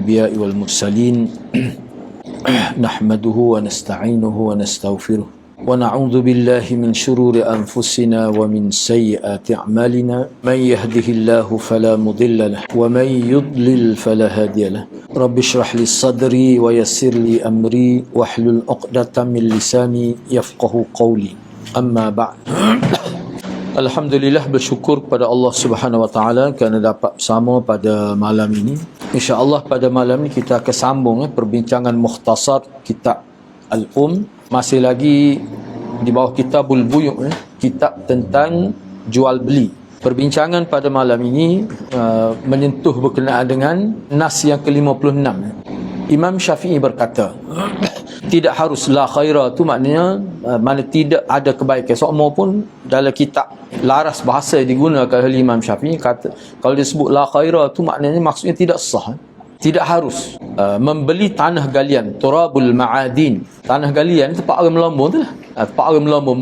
الأنبياء والمرسلين نحمده ونستعينه ونستغفره ونعوذ بالله من شرور أنفسنا ومن سيئات أعمالنا من يهده الله فلا مضل له ومن يضلل فلا هادي له رب اشرح لي صدري ويسر لي أمري واحلل عقدة من لساني يفقه قولي أما بعد. Alhamdulillah, bersyukur kepada Allah Subhanahu Wa Taala kerana dapat bersama pada malam ini. InsyaAllah pada malam ini kita akan sambung perbincangan mukhtasar kitab Masih lagi di bawah Kitabul Buyu', kitab tentang jual beli. Perbincangan pada malam ini menyentuh berkenaan dengan nas yang ke-56. Imam Syafi'i berkata, tidak harus la khaira tu maknanya mana tidak ada kebaikan. Semua pun dalam kitab laras bahasa yang digunakan oleh Imam Syafi'i kata, kalau disebut la khaira tu maknanya maksudnya tidak sah. Tidak harus membeli tanah galian, turabul ma'adin. Tanah galian itu tempat orang melambung tu lah. Tempat orang melambung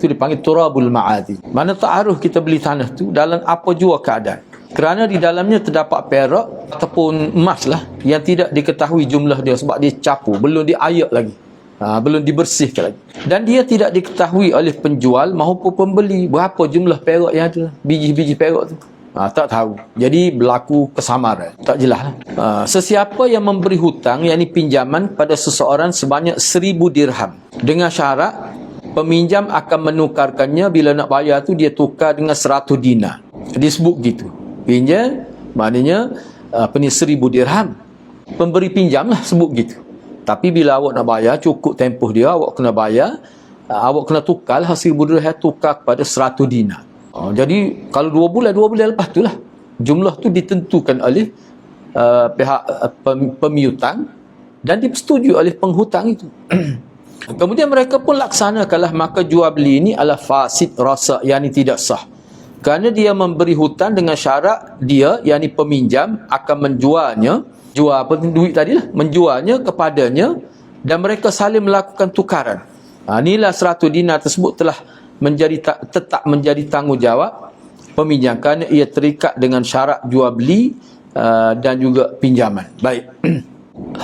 tu dipanggil turabul ma'adin. Mana tak harus kita beli tanah tu dalam apa jua keadaan. Kerana di dalamnya terdapat perak ataupun emas lah yang tidak diketahui jumlah dia sebab dia capur, belum diayak lagi, belum dibersihkan lagi. Dan dia tidak diketahui oleh penjual maupun pembeli berapa jumlah perak yang ada, biji-biji perak tu. Tak tahu. Jadi berlaku kesamaran. Tak jelas. Sesiapa yang memberi hutang, yakni pinjaman pada seseorang sebanyak 1,000 dirham dengan syarat peminjam akan menukarkannya bila nak bayar tu dia tukar dengan 100 dinar. Disebut gitu. Pinjam maknanya 1,000 dirham. Pemberi pinjam lah sebut gitu. Tapi bila awak nak bayar, cukup tempoh dia, awak kena bayar, awak kena tukar lah 1,000 dirham tukar kepada 100 dinar. Jadi kalau 2 bulan lepas tu lah jumlah tu ditentukan oleh pihak pemiutang dan dipersetujui oleh penghutang itu. Kemudian mereka pun laksanakanlah, maka jual beli ini adalah fasid rasa, yakni tidak sah. Kerana dia memberi hutang dengan syarat dia, yakni peminjam akan menjualnya, jual apa duit tadi lah, menjualnya kepadanya dan mereka saling melakukan tukaran. Inilah 100 dinar tersebut telah tetap menjadi tanggungjawab peminjam kerana ia terikat dengan syarat jual beli dan juga pinjaman. Baik.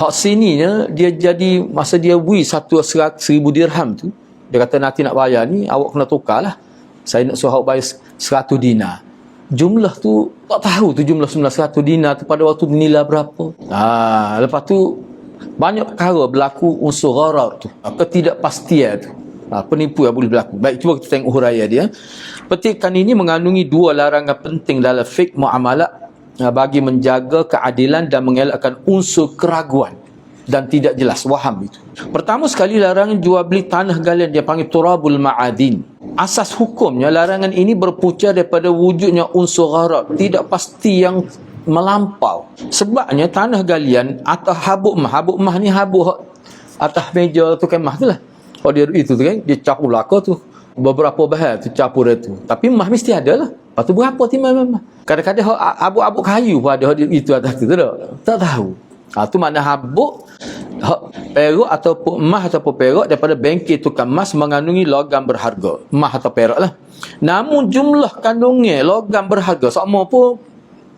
Hak sininya dia jadi masa dia beri 1,000 dirham tu, dia kata nanti nak bayar ni awak kena tukar lah. Saya nak suruh awak bayar 100 dinar. Jumlah tu tak tahu tu jumlah 100 dinar tu pada waktu nilai berapa. Lepas tu banyak perkara berlaku unsur gharar tu, ketidakpastian tu. Penipu yang boleh berlaku. Baik, cuba kita tengok huraian dia. Petikan ini mengandungi 2 larangan penting dalam fiqh muamalat bagi menjaga keadilan dan mengelakkan unsur keraguan dan tidak jelas waham itu. Pertama sekali, larangan jual beli tanah galian dia panggil turabul ma'adin. Asas hukumnya larangan ini berpunca daripada wujudnya unsur gharar, tidak pasti yang melampau. Sebabnya tanah galian atau habuk mah ni habuk atas meja tu kan mah tu lah. Dia itu tu kan, dia capur laka tu beberapa bahan tu capur tu. Tapi mah mesti ada lah. Lepas tu berapa timah mah. Kadang-kadang habuk-habuk kayu pun ada itu atas tu tak tahu. Tu makna habuk perak ataupun emas ataupun perak daripada bengkel tukang emas mengandungi logam berharga, emas atau perak lah. Namun jumlah kandungnya logam berharga sama pun,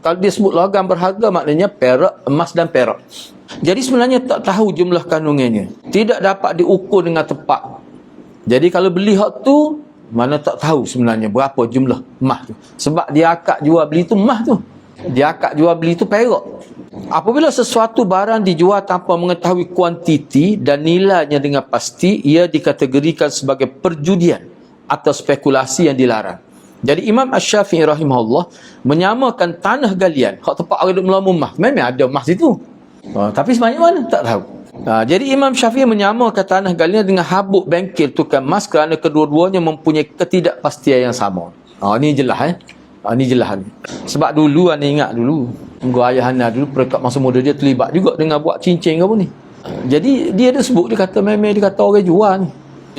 kalau dia sebut logam berharga maknanya perak, emas dan perak. Jadi sebenarnya tak tahu jumlah kandungannya, tidak dapat diukur dengan tepat. Jadi kalau beli hak tu, mana tak tahu sebenarnya berapa jumlah emas tu. Sebab dia akad jual beli tu emas tu, dia akad jual beli tu perak. Apabila sesuatu barang dijual tanpa mengetahui kuantiti dan nilainya dengan pasti, ia dikategorikan sebagai perjudian atau spekulasi yang dilarang. Jadi Imam Asy-Syafi'i rahimahullah menyamakan tanah galian, hak tempat orang duduk melamun emas, memang ada emas itu. Tapi sebenarnya mana? Tak tahu. Jadi Imam Syafi'i menyamakan tanah galian dengan habuk bengkel tukang emas kerana kedua-duanya mempunyai ketidakpastian yang sama. Ini jelas ini jelas ni. Sebab dulu anda ingat dulu, ayah anda dulu perekat masa muda dia terlibat juga dengan buat cincin ke apa ni. Jadi dia ada sebut, dia kata memang dia kata orang jual ni.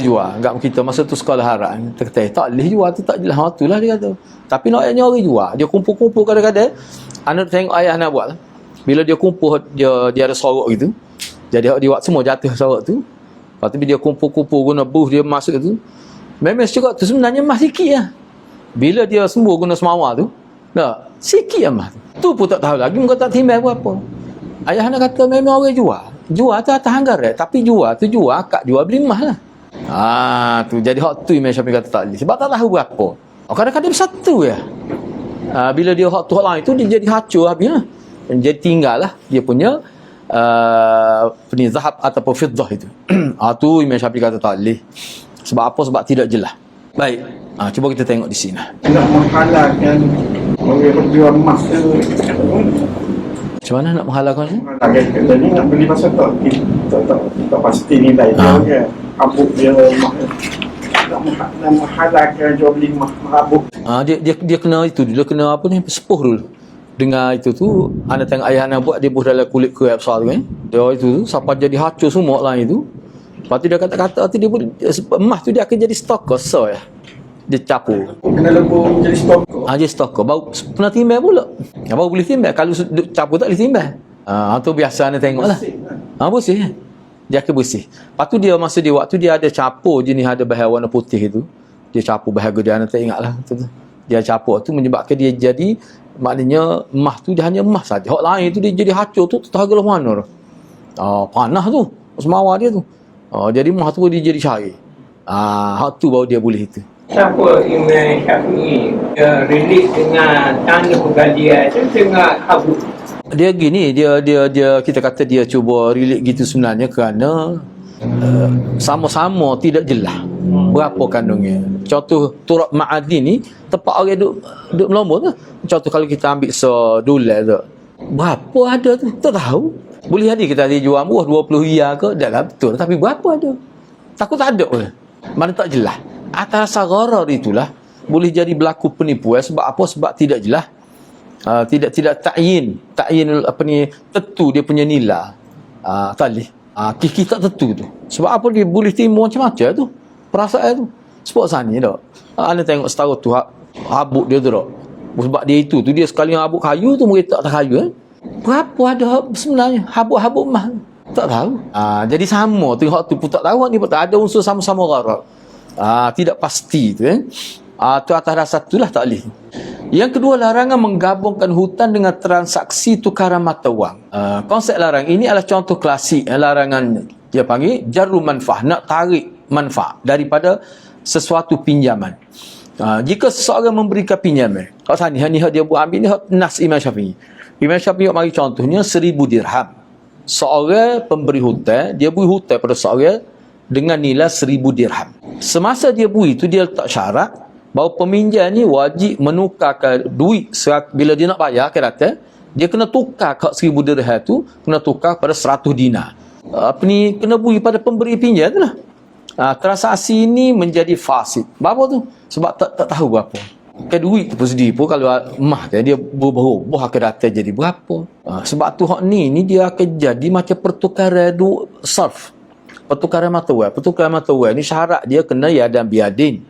Jual. Enggak kita masa tu sekolah harap. Dia kata tak boleh jual tu, tak jelas. Itulah dia kata. Tapi naknya orang jual. Dia kumpul-kumpul kadang-kadang. Anda tengok ayah anda buat lah. Bila dia kumpul, dia ada sorok gitu. Jadi dia buat semua jatuh sorok tu. Lepas tu dia kumpul-kumpul guna buh dia masuk tu. Memang sorok tu sebenarnya emas sikit lah. Bila dia sembuh guna semawar tu, sikit emas tu pun tak tahu lagi, kau tak timbang berapa. Ayah anak kata memang orang jual. Jual tu atas anggaran. Tapi jual tu jual, akak jual beli emas lah. Tu jadi hak tu Imam Syafi'i kata tak boleh. Sebab tak tahu berapa. Kadang-kadang bersatu ya. Bila dia hak tu hak lain tu, dia jadi hancur habis lah. Jadi tinggal lah dia punya zahab ataupun fiddah itu. Tu Imam Syafi'i kata tak boleh. Sebab apa? Sebab tidak jelas. Baik. Cuba kita tengok di sini. Nak menghalalkan orang berjual emas tu. Macam mana nak menghalalkan ni? Menghalalkan ni nak beli pasal tak pasti nilai dia kan. Abuk dia emas. Nak menghalalkan jual beli emas abuk. Dia kena itu, dia kena apa ni? Sepuh dulu. Dengar itu tu, anda tengok ayah anda buat, dia buh dalam kulit kuih besar tu kan. Dia itu tu, sampai jadi hancur semua lain itu. Lepas tu dia kata-kata tu, dia emas tu dia akan jadi stoker, so ya. Dia capur. Kena lebur jadi stoker. Jadi stoker. Baru pernah timbal pula. Baru boleh timbal. Kalau capur tak boleh timbal. Tu biasa anda tengok lah. Bersih. Dia akan bersih. Lepas tu dia, masa dia waktu dia ada capur jenis ada bahan warna putih itu. Dia capur bahagia dia, anda tak ingat lah. Dia capur tu menyebabkan dia jadi, maknanya emas tu dia hanya emas saja. Hak lain tu dia jadi hancur tu, tak tahu mana tu. Panah tu. Semawa dia tu. Jadi emas tu dia jadi cair. Hak tu baru dia boleh itu. Siapa Imam Syafi'i rilis dengan tanah penggalian tu dengan habuk. Dia gini, dia kita kata dia cuba relate gitu sebenarnya kerana sama-sama tidak jelas berapa kandungnya. Contoh turab ma'adin ni tempat orang duk melombor tu. Contoh kalau kita ambil $1 tu, berapa ada tu? Tak tahu. Boleh jadi kita jual murah 20 riyal ke, dah betul, tapi berapa ada? Takut tak ada pun. Mana tak jelas. Atas gharar itulah boleh jadi berlaku penipuan. Sebab apa? Sebab tidak jelas. Tidak ta'yin apa ni, tentu dia punya nilai. Tak boleh. Kita tentu tu. Sebab apa dia boleh timbul macam-macam tu. Perasaan tu. Sebab sana tak. Anda tengok setara tu habuk dia tu tak. Sebab dia itu tu, dia sekali habuk kayu tu meretak atas kayu. Berapa ada sebenarnya habuk-habuk emas? Tak tahu. Jadi sama tu, hak tu pun tak tahu, ni pun tak ada unsur sama-sama gharar. Tidak pasti tu tu atas dasar itulah tak boleh. Yang kedua, larangan menggabungkan hutan dengan transaksi tukaran mata wang. Konsep larang ini adalah contoh klasik larangan dia panggil jarru manfaah, nak tarik manfaat daripada sesuatu pinjaman. Jika seseorang memberikan pinjaman, kalau tadi ni dia buat ambil ni nas Imam Syafi'i. Imam Syafi'i bagi contohnya 1,000 dirham. Seorang pemberi hutang, dia beri hutang pada seorang dengan nilai 1,000 dirham. Semasa dia beri itu, dia letak syarat bahawa peminjam ni wajib menukarkan duit bila dia nak bayar akhir dia kena tukar kat 1,000 dirham tu, kena tukar pada 100 dinar. Kena beri pada pemberi pinjam tu lah. Transaksi ini menjadi fasid. Berapa tu? Sebab tak tahu berapa. Duit tu pun sendiri pun kalau emas dia berubah akan datang jadi berapa. Sebab tu hak ni dia akan jadi macam pertukaran sarf. Pertukaran mata wang. Pertukaran mata wang ni syarat dia kena yadan biadin.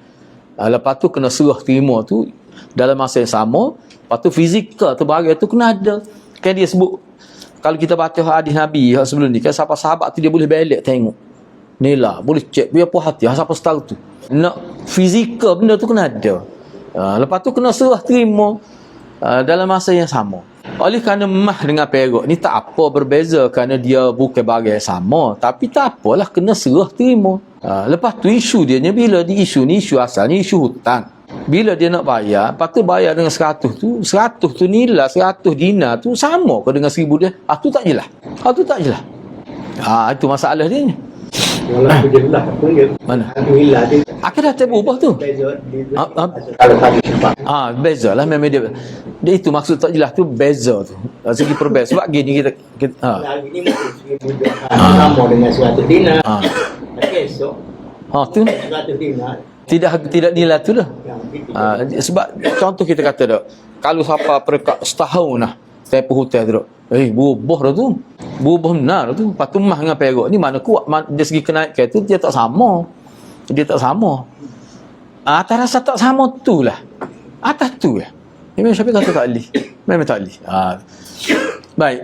Lepas tu kena serah terima tu dalam masa yang sama. Lepas tu fizikal tu barang tu kena ada. Kan dia sebut, kalau kita baca hadis Nabi sebelum ni kan, sahabat-sahabat tu dia boleh balik tengok nilai, boleh cek biar puas hati siapa setahu tu. Nak fizikal benda tu kena ada. Lepas tu kena serah terima dalam masa yang sama. Oleh kerana emas dengan perak ni tak apa berbeza kerana dia bukan barang sama, tapi tak apalah, kena serah terima. Lepas tu isu dia ni, bila di isu ni, isu asalnya isu hutang. Bila dia nak bayar, lepas tu bayar dengan 100 tu, 100 tu nilai 100 dinar tu sama ke dengan 1,000 dia? Tu tak jelas. Tu tak jelas. Itu masalah dia ni. Walaupun jelas pun dia mana? Alhamdulillah dia Akan dah berubah tu. kalau tadi sebab Beza lah memang dia itu maksud tak jelas tu, beza tu. Segi perbeza. Sebab gini kita hari ni mungkin sama dengan 100 dinar. Tapi esok tu 100 dinar tidak nilai tu lah. Sebab contoh kita kata tak, kalau siapa perekat setahun lah tempoh hutang tu, berubah dah tu. Berubah benar tu. Lepas tu emas dengan perak ni mana kuat, dari segi kenaikan tu dia tak sama. Dia tak sama. Atas rasa tak sama tu lah. Atas tu lah. Imam Syafi'i kata tak boleh. Memang tak boleh. Baik.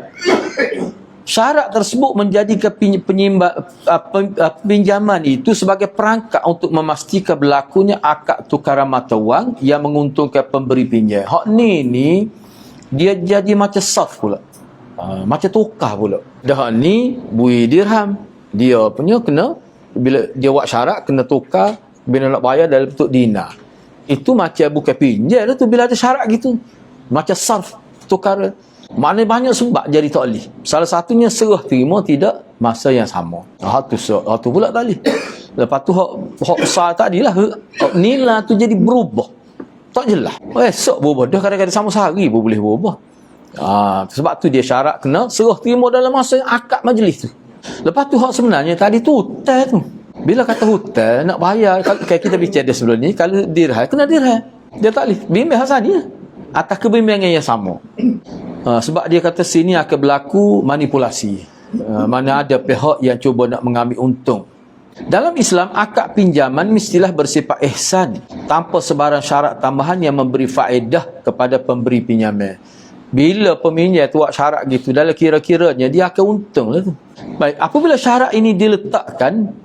Syarat tersebut menjadikan pinjaman itu sebagai perangkat untuk memastikan berlakunya akad tukaran mata wang yang menguntungkan pemberi pinjam. Hak ni dia jadi macam saf pula. Macam tukar pula. Dah ni bui dirham, dia punya kena, bila dia buat syarat kena tukar, bila nak bayar dalam bentuk dinar. Itu macam bukan pinjam tu bila ada syarat gitu. Macam sarf, tukar. Maknanya banyak sebab jadi tak boleh. Salah satunya serah terima tidak masa yang sama. Tu pula tak boleh. Lepas tu hak besar tadi lah, nilai tu jadi berubah. Tak jelas. Esok berubah. Dah kadang-kadang sama sehari pun boleh berubah. Sebab tu dia syarat kena serah terima dalam masa yang akad majlis tu. Lepas tu hak sebenarnya tadi tu hutang tu. Bila kata hutang nak bayar, kalau kita bicara sebelum ni, kalau dirham kena dirham. Dia tak boleh bimbang hak tadi lah. Atas kebimbangan yang sama. Sebab dia kata sini akan berlaku manipulasi. Mana ada pihak yang cuba nak mengambil untung. Dalam Islam, akad pinjaman mestilah bersifat ihsan tanpa sebarang syarat tambahan yang memberi faedah kepada pemberi pinjaman. Bila peminjam tu buat syarat gitu, dalam kira-kiranya dia akan untung lah tu. Baik, apabila syarat ini diletakkan,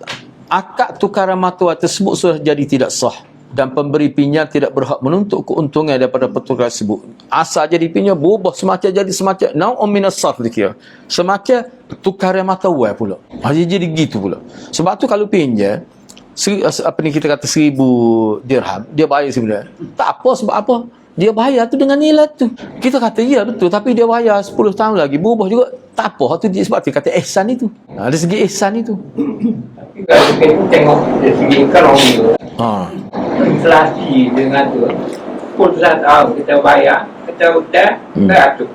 akad tukaran mata wang tersebut sudah jadi tidak sah. Dan pemberi pinjam tidak berhak menuntut keuntungan daripada pertukaran tersebut. Asal jadi pinjam berubah semacam nau'un minas sarf dikira. Semacam tukaran mata wang pula. Jadi gitu pula. Sebab tu kalau pinjam kita kata 1,000 dirham, dia bayar sebenarnya. Tak apa, sebab apa? Dia bayar tu dengan nilai tu. Kita kata ya betul, tapi dia bayar 10 tahun lagi berubah juga. Tak apa, tu sebab dia kata ihsan itu. Ada segi ihsan itu. Tapi kalau kita tengok dari segi ekonomi tu, inflasi dengan tu 10 tahun kita bayar, kita hutang 100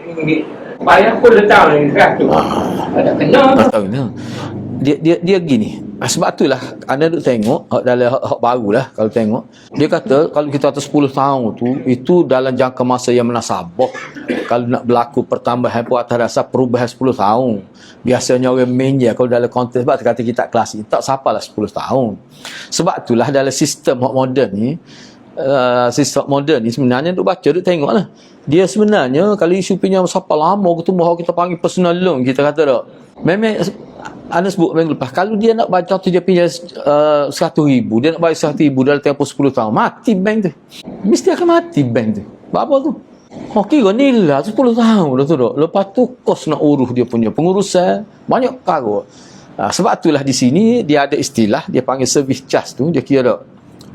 ringgit, bayar 10 tahun lagi 100. Ada kena tak kena. Dia gini. Sebab itulah anda duk tengok dalam hak barulah, kalau tengok dia kata kalau kita atas 10 tahun tu, itu dalam jangka masa yang menasabah. Kalau nak berlaku pertambahan pun atas dasar perubahan 10 tahun. Biasanya orang minjam kalau dalam konteks, sebab kata kita klasik tak sapalah 10 tahun. Sebab itulah dalam sistem hak moden ni, sebenarnya duk baca, duk tengoklah. Dia sebenarnya kalau isu pinjam siapa lama ketemu kita panggil personal loan, kita kata tak. Memang anda sebut minggu lepas, kalau dia nak baca tu dia pinjam 100,000, dia nak bayar 100,000 dalam tempoh 10 tahun, mati bank tu. Mesti akan mati bank tu. Apa tu? Kira nilai 10 tahun dah tu dah. Lepas tu kos nak urus dia punya pengurusan, banyak perkara. Sebab itulah di sini dia ada istilah, dia panggil service charge tu, dia kira tak.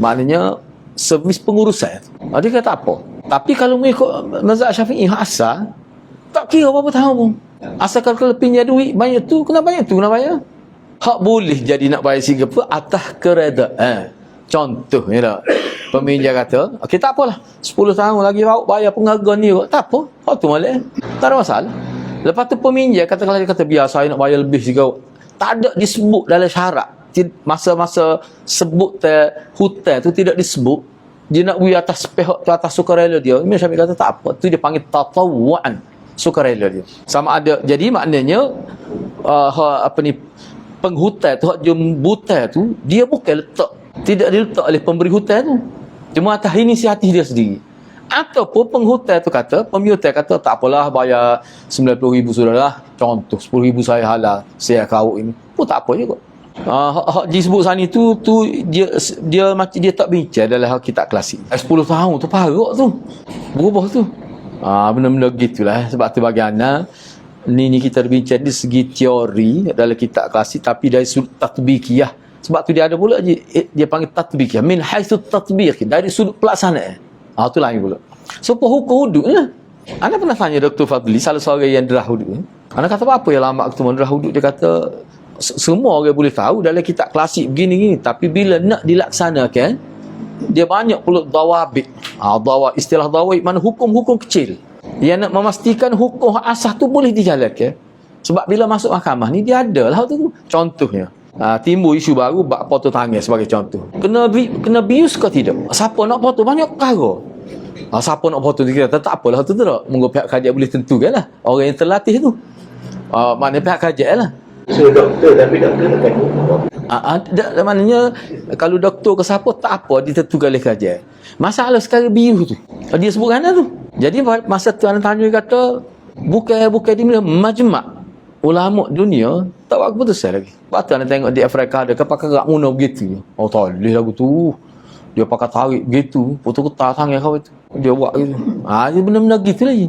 Maknanya servis pengurusan. Dia kata apa? Tapi kalau mengikut mazhab Syafi'i asal, tak kira berapa tahun pun. Asalkan kalau pinjam duit banyak tu, kena bayar. Hak boleh jadi nak bayar Singapura atas keredaan. Contoh ya tak. Peminjam kata, okey tak apalah, 10 tahun lagi bayar penghargaan ni. Tak apa, hak tu molek. Tak ada masalah. Lepas tu peminjam kalau dia kata biar saya nak bayar lebih juga. Tak ada disebut dalam syarat. Masa-masa sebut hutang tu tidak disebut. Dia nak beri atas pihak tu, atas sukarela dia. Imam Syafi'i kata tak apa. Tu dia panggil tatawuan, sukarela dia. Sama ada. Jadi maknanya penghutang tu, hak jembutan tu, dia bukan tidak diletak oleh pemberi hutang tu. Cuma atas inisiatif dia sendiri. Ataupun penghutang tu kata, pemiutang kata tak apalah bayar 90,000 sudahlah. Contoh 10,000 saya halal, saya kau ini. Pun tak apa juga. Hak disebut sana tu dia macam dia tak bincang dalam hak kitab klasik. 10 tahun tu parok tu. Berubah tu. Benda-benda gitulah. Sebab tu bagi anak ni kita bincang dari segi teori dalam kitab klasik, tapi dari sudut tatbikiyah. Sebab tu dia ada pula dia panggil tatbikiyah min haitsu tatbiq, dari sudut pelaksanaan. Tu lain pula. So hukum hudud lah. Ana pernah tanya Dr. Fadli, salah seorang yang derah hudud. Ana kata apa yang lama ketemu derah hudud, dia kata semua orang boleh tahu dalam kitab klasik begini-gini, tapi bila nak dilaksanakan dia banyak pula dawabit. Istilah dawabit mana hukum-hukum kecil yang nak memastikan hukum asas tu boleh dijalankan. Sebab bila masuk mahkamah ni dia ada lah tu. Contohnya timbul isu baru bak potong tangan sebagai contoh. Kena bius ke tidak? Siapa nak potong? Banyak perkara. Siapa nak potong dia kata tak apalah tu tak. Mungkin pihak kajian boleh tentukan lah. Orang yang terlatih tu. Maknanya pihak kajian lah. So doktor, tapi doktor akan hukum. Maknanya kalau doktor ke siapa tak apa ditentukan oleh kajian. Masalah sekarang bius tu. Dia sebut kan tu. Jadi masa tu anak tanya kata bukan di mana majma' ulama dunia tak buat keputusan lagi. Lepas tu anak tengok di Afrika ada pakai rak muno begitu. Tak boleh lagu tu. Dia pakai tarik begitu, putus ketar tangan kau itu. Dia buat gitu. Dia benda-benda gitu lagi.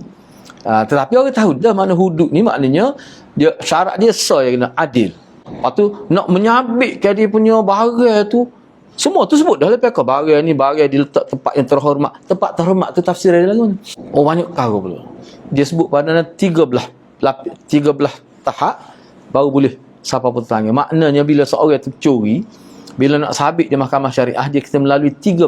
Tetapi orang tahu dah mana hudud ni, maknanya dia syarat dia yang kena adil. Lepas tu nak menyabitkan dia punya barang tu, semua tu sebut dah lepas kau barang ni barang diletak tempat yang terhormat. Tempat terhormat tu tafsir dia lagu ni. Oh, banyak kau pula. Dia sebut pada 13 tahap baru boleh siapa pun tetangga. Maknanya bila seorang tu curi, bila nak sabit di mahkamah syariah, dia kena melalui 13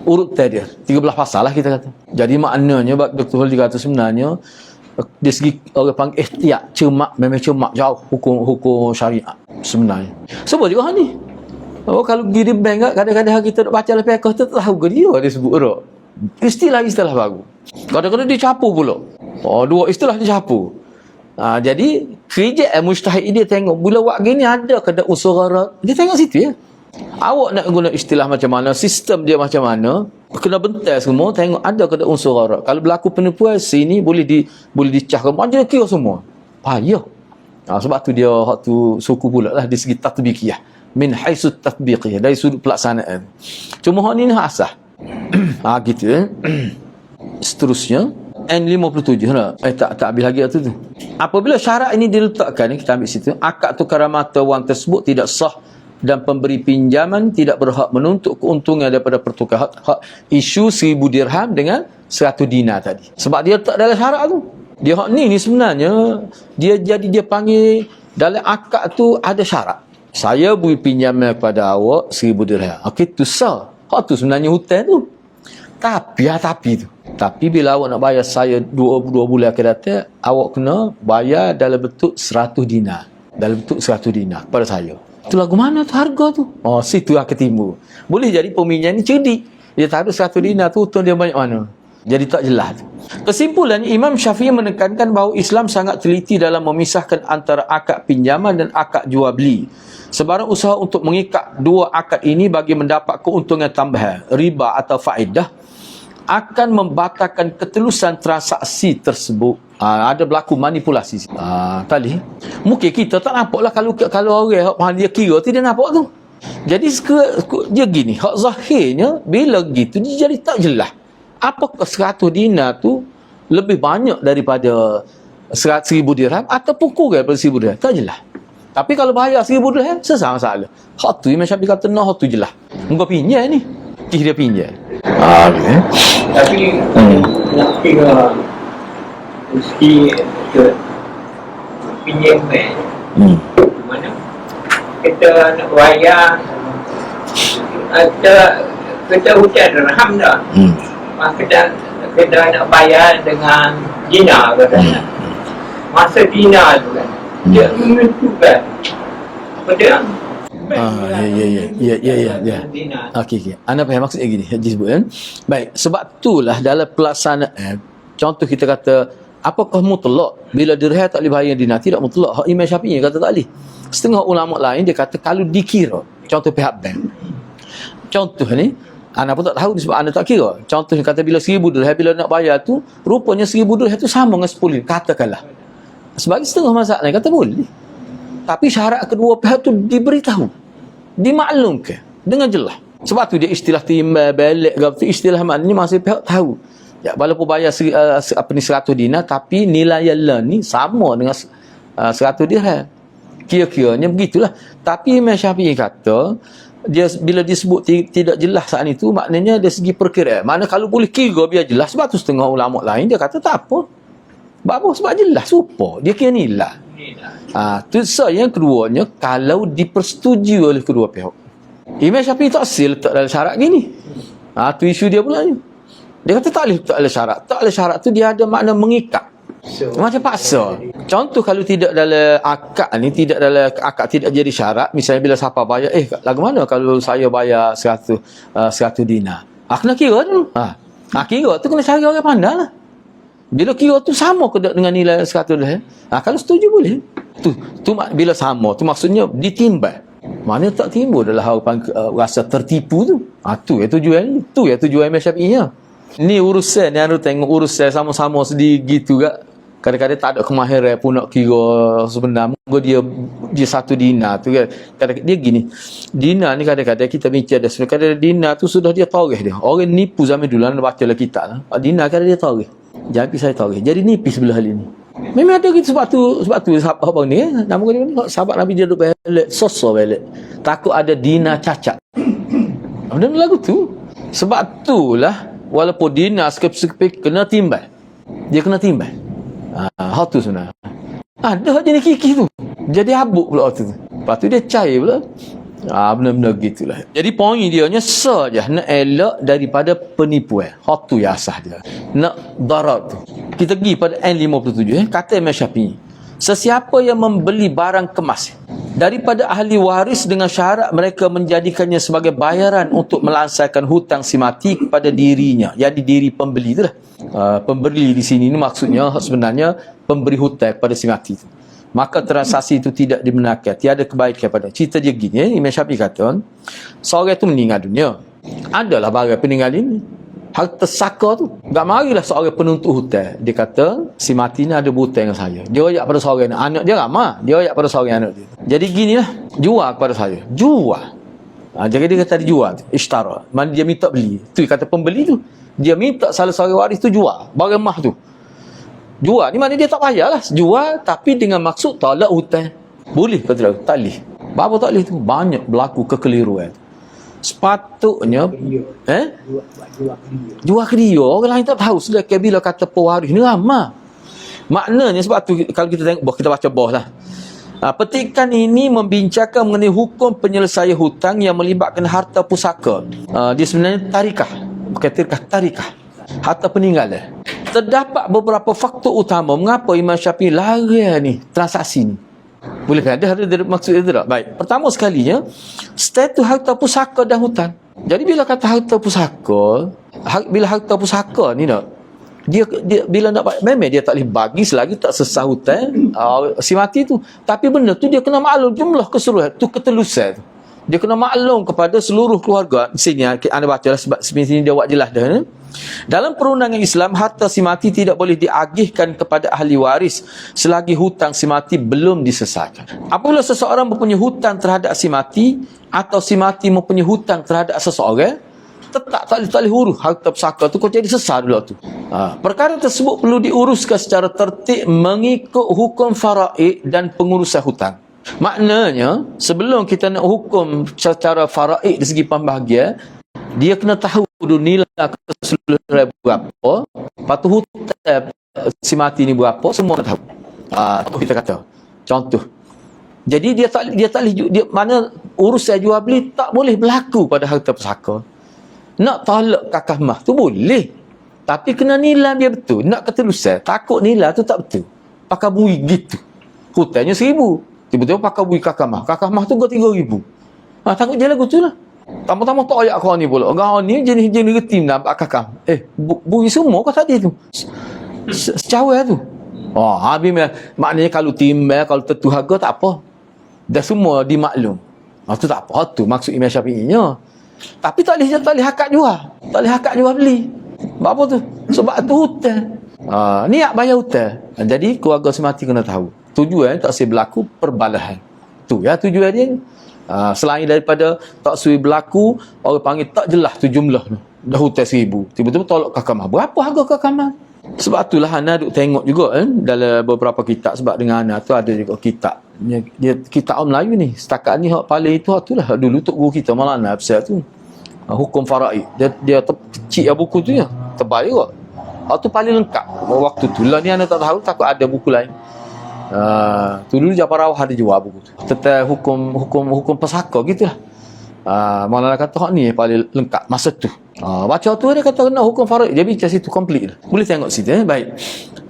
urutan dia. 13 pasal lah kita kata. Jadi maknanya Dr. Holdi kata sebenarnya dari segi orang panggil ihtiyat, memang cermat jauh hukum syariat sebenarnya. Sebab juga ni. Oh, kalau pergi di bank kadang-kadang kita nak baca lepas kau tak tahu ke dia sebut urut. Istilah baru. Kadang-kadang dia capu pula. Oh, dua istilah dia capu. Jadi kerja mujtahid dia tengok bila buat gini ada ke ada unsur gharar. Dia tengok situ ya. Awak nak guna istilah macam mana, sistem dia macam mana, kena bentar semua, tengok ada ke ada unsur gharar. Kalau berlaku penipuan sini boleh dicah ke macam kira semua. Payah. Sebab tu dia hak tu suku pula lah di segi tatbiqiyah. Min haitsu tatbiqiyah, dari sudut pelaksanaan. Cuma hak ni asah. Gitu seterusnya N57 lah. Tak habis lagi tu. Apabila syarat ini diletakkan, kita ambil situ, akad tukar mata wang tersebut tidak sah dan pemberi pinjaman tidak berhak menuntut keuntungan daripada pertukaran hak isu 1000 dirham dengan 100 dinar tadi. Sebab dia tak dalam syarat tu. Dia hak ni sebenarnya dia panggil dalam akad tu ada syarat. Saya beri pinjaman kepada awak 1000 dirham. Okey, tu sah. Hak tu sebenarnya hutang tu. Tapi bila awak nak bayar saya 2 bulan akan datang, awak kena bayar dalam bentuk 100 dinar. Dalam bentuk 100 dinar kepada saya. Itu lagu mana tu harga tu? Oh, situ akan timbul. Boleh jadi peminjam ni cerdik. Dia tahu 100 dinar tu hutang dia banyak mana. Jadi tak jelas. Kesimpulannya, Imam Syafi'i menekankan bahawa Islam sangat teliti dalam memisahkan antara akad pinjaman dan akad jual beli. Sebarang usaha untuk mengikat dua akad ini bagi mendapat keuntungan tambahan, riba atau faedah, akan membatalkan ketelusan transaksi tersebut. Ada berlaku manipulasi. Tadi mungkin kita tak nampak lah kalau orang dia kira tu dia nampak tu. Jadi dia gini, hak zahirnya bila gitu dia jadi tak jelas. Apakah 100 dinar tu lebih banyak daripada 100,000 dirham ataupun kurang daripada 1,000 dirham? Tak jelas. Tapi kalau bayar 1,000 dirham, sesama masalah. Hak tu Imam Syafi'i kata nah, hak tu jelas. Muka pinjam ni. Dia pinjam. Okay. Tapi nak kira mesti ke pinjam mana kita nak bayar kita hutang dirham dah. Kita nak bayar dengan dinar katanya. Masa dinar tu kan dia menentukan pada ya. Okey. Anda faham maksud gini, Haji sebut kan? Baik, sebab itulah dalam pelaksanaan, contoh kita kata, apakah mutlak bila dirham tak boleh bayar dinar? Tidak mutlak. Hak Imam Syafi'i kata tak boleh. Setengah ulama lain dia kata kalau dikira, contoh pihak bank. Contoh ni, anda pun tak tahu sebab anda tak kira. Contohnya kata bila 1,000 dirham bila nak bayar tu, rupanya 1,000 dirham tu sama dengan 10. Katakanlah. Sebagai setengah masalah kata boleh. Tapi syarat kedua pihak tu diberitahu, dimaklumkan dengan jelas. Sebab tu dia istilah timbal balik tu, istilah maknanya masih pihak tahu. Ya, walaupun bayar 100 dinar tapi nilai yang ni sama dengan 100 dirham. Kira-kiranya begitulah. Tapi Imam Syafi'i kata dia bila disebut tidak jelas saat itu, maknanya dari segi perkiraan. Mana kalau boleh kira biar jelas. Sebab tu setengah ulama lain dia kata tak apa. Sebab jelas rupa dia kira nilai. Tu yang keduanya kalau dipersetujui oleh kedua pihak. Imam Syafi'i tak sil letak dalam syarat gini. Tu isu dia pula ni. Dia kata tak boleh syarat. Tak boleh syarat tu dia ada makna mengikat. Macam paksa. Contoh kalau tidak dalam akad ni, tidak dalam akad tidak jadi syarat, misalnya bila siapa bayar, lagu mana kalau saya bayar 100 dinar. Kena kira tu. Kira tu kena cari orang pandai lah. Bila kira tu sama ke dengan nilai 100 dirham? Kalau setuju boleh. Tu bila sama tu maksudnya ditimbang. Mana tak timbul adalah rasa tertipu tu. Tu yang tujuan ni. Tu yang tujuan Imam Syafi'i. Ni urusan yang ada tengok urusan sama-sama sedih gitu kan. Kadang-kadang tak ada kemahiran pun nak kira sebenarnya dia 1 dinar tu kan. Kadang-kadang dia gini. Dinar ni kadang-kadang kita bincang dah. Kadang-kadang dinar tu sudah dia tarikh dia. Orang nipu zaman dulu anda baca lah kitab lah. Dinar kadang dia tarikh. Jadi saya tahu. Jadi nipis sebelah hal ini. Memang ada gitu sebab tu sahabat abang ni nama dia sahabat Nabi dia duduk balik sosok balik. Takut ada dina cacat. Benda lagu tu. Sebab itulah walaupun dina sekepik kena timbal. Dia kena timbal. Hal tu sebenarnya. Ada jenis kiki tu. Jadi habuk pula tu. Lepas tu dia cair pula. Benda-benda gitulah. Jadi poin dia nya saja nak elak daripada penipuan. Hal tu yang asas dia. Nak darat tu. Kita pergi pada N57 kata Imam Syafi'i. Sesiapa yang membeli barang kemas daripada ahli waris dengan syarat mereka menjadikannya sebagai bayaran untuk melansaikan hutang si mati kepada dirinya. Jadi diri pembeli itulah. Pembeli di sini ni maksudnya sebenarnya pemberi hutang kepada si mati itu. Maka transaksi itu tidak dibenarkan, tiada kebaikan pada. Cerita dia gini, Imam Syafi'i kata, seorang itu meninggal dunia. Adalah barang peninggal ini. Harta saka tu. Tak marilah seorang penuntut hutang. Dia kata, si mati ni ada berhutang dengan saya. Dia royak pada seorang anak dia ramah. Dia royak pada seorang anak dia. Jadi ginilah, jual kepada saya. Jual. Jadi dia kata dia jual. Ishtara. Mana dia minta beli. Tu kata pembeli tu. Dia minta salah seorang waris tu jual. Barang mah tu. Jual ni mana dia tak payahlah jual tapi dengan maksud tolak hutang. Boleh ke tidak? Tak boleh. Apa tak boleh tu? Banyak berlaku kekeliruan. Sepatutnya jual ke dia. Orang lain tak tahu sudah bila kata pewaris ni ramah. Maknanya sebab tu kalau kita tengok kita baca bawah lah. Petikan ini membincangkan mengenai hukum penyelesaian hutang yang melibatkan harta pusaka. Dia sebenarnya tarikah. Bukan tarikah. Harta peninggalan. Terdapat beberapa faktor utama mengapa Imam Syafi'i larang ni transaksi ni. Boleh kan? Ada maksud itu tak? Baik. Pertama sekalinya, status harta pusaka dan hutang. Jadi bila kata harta pusaka, bila harta pusaka ni nak dia bila nak memang dia tak boleh bagi selagi tak sesah hutang si mati tu. Tapi benda tu dia kena maklum jumlah keseluruhan tu ketelusan tu. Dia kena maklum kepada seluruh keluarga. Sini anda bacalah sebab sini dia buat jelas dah. Dalam perundangan Islam, harta si mati tidak boleh diagihkan kepada ahli waris selagi hutang si mati belum diselesaikan. Apabila seseorang mempunyai hutang terhadap si mati atau si mati mempunyai hutang terhadap seseorang, tetap tak boleh urus harta pusaka tu, kau jadi sesat dulu tu. Perkara tersebut perlu diuruskan secara tertib mengikut hukum faraid dan pengurusan hutang. Maknanya sebelum kita nak hukum secara faraid dari segi pembahagian, dia kena tahu dulu nilai keseluruhan berapa, lepas tu hutang si mati ni berapa, semua kena tahu. Tu kita kata contoh. Jadi dia tak boleh mana urusan jual beli tak boleh berlaku pada harta pusaka. Nak tolak kakak mah tu boleh, tapi kena nilai dia betul. Nak ketelusan, takut nilai tu tak betul, pakai bui gitu, hutangnya 1,000, tiba-tiba pakai bui kakak mah tu kau 3,000. Takut je lagu tu lah. Tama-tama tak ayak kau ni pula. Kau ni jenis retim nak kakak. Bui semua kau tadi tu. Secawa tu. Habis maknanya kalau timbal, kalau tentu harga tak apa. Dah semua dimaklum. Tu tak apa. Tu maksud Imam Syafi'inya. Tapi tak boleh hakak jual. Tak boleh hakak jual beli. Sebab apa tu? Sebab tu hutang. Niat bayar hutang. Jadi keluarga semati kena tahu. Tujuan tak boleh berlaku perbalahan. Tu ya tujuan dia. Selain daripada tak sui berlaku, orang panggil tak jelas tu jumlah tu. Dah hutang 1,000. Tiba-tiba tolak kakamah. Berapa harga kakamah? Sebab itulah Ana duk tengok juga dalam beberapa kitab. Sebab dengan Ana tu ada juga kitab. Dia kitab orang Melayu ni. Setakat ni hak paling itu itulah dulu tok guru kita Maulana pasal tu. Hukum faraid. Dia kecil buku tu ya. Tebal juga. Hak tu paling lengkap waktu tu. Lah ni Ana tak tahu, takut ada buku lain. Tu dulu Jafar Rawah ada jual buku tu. Tentang hukum pesaka gitulah. Maulana kata hak ni paling lengkap masa tu. Baca tu dia kata kena hukum faraid. Dia bincang situ komplit dah. Boleh tengok situ baik.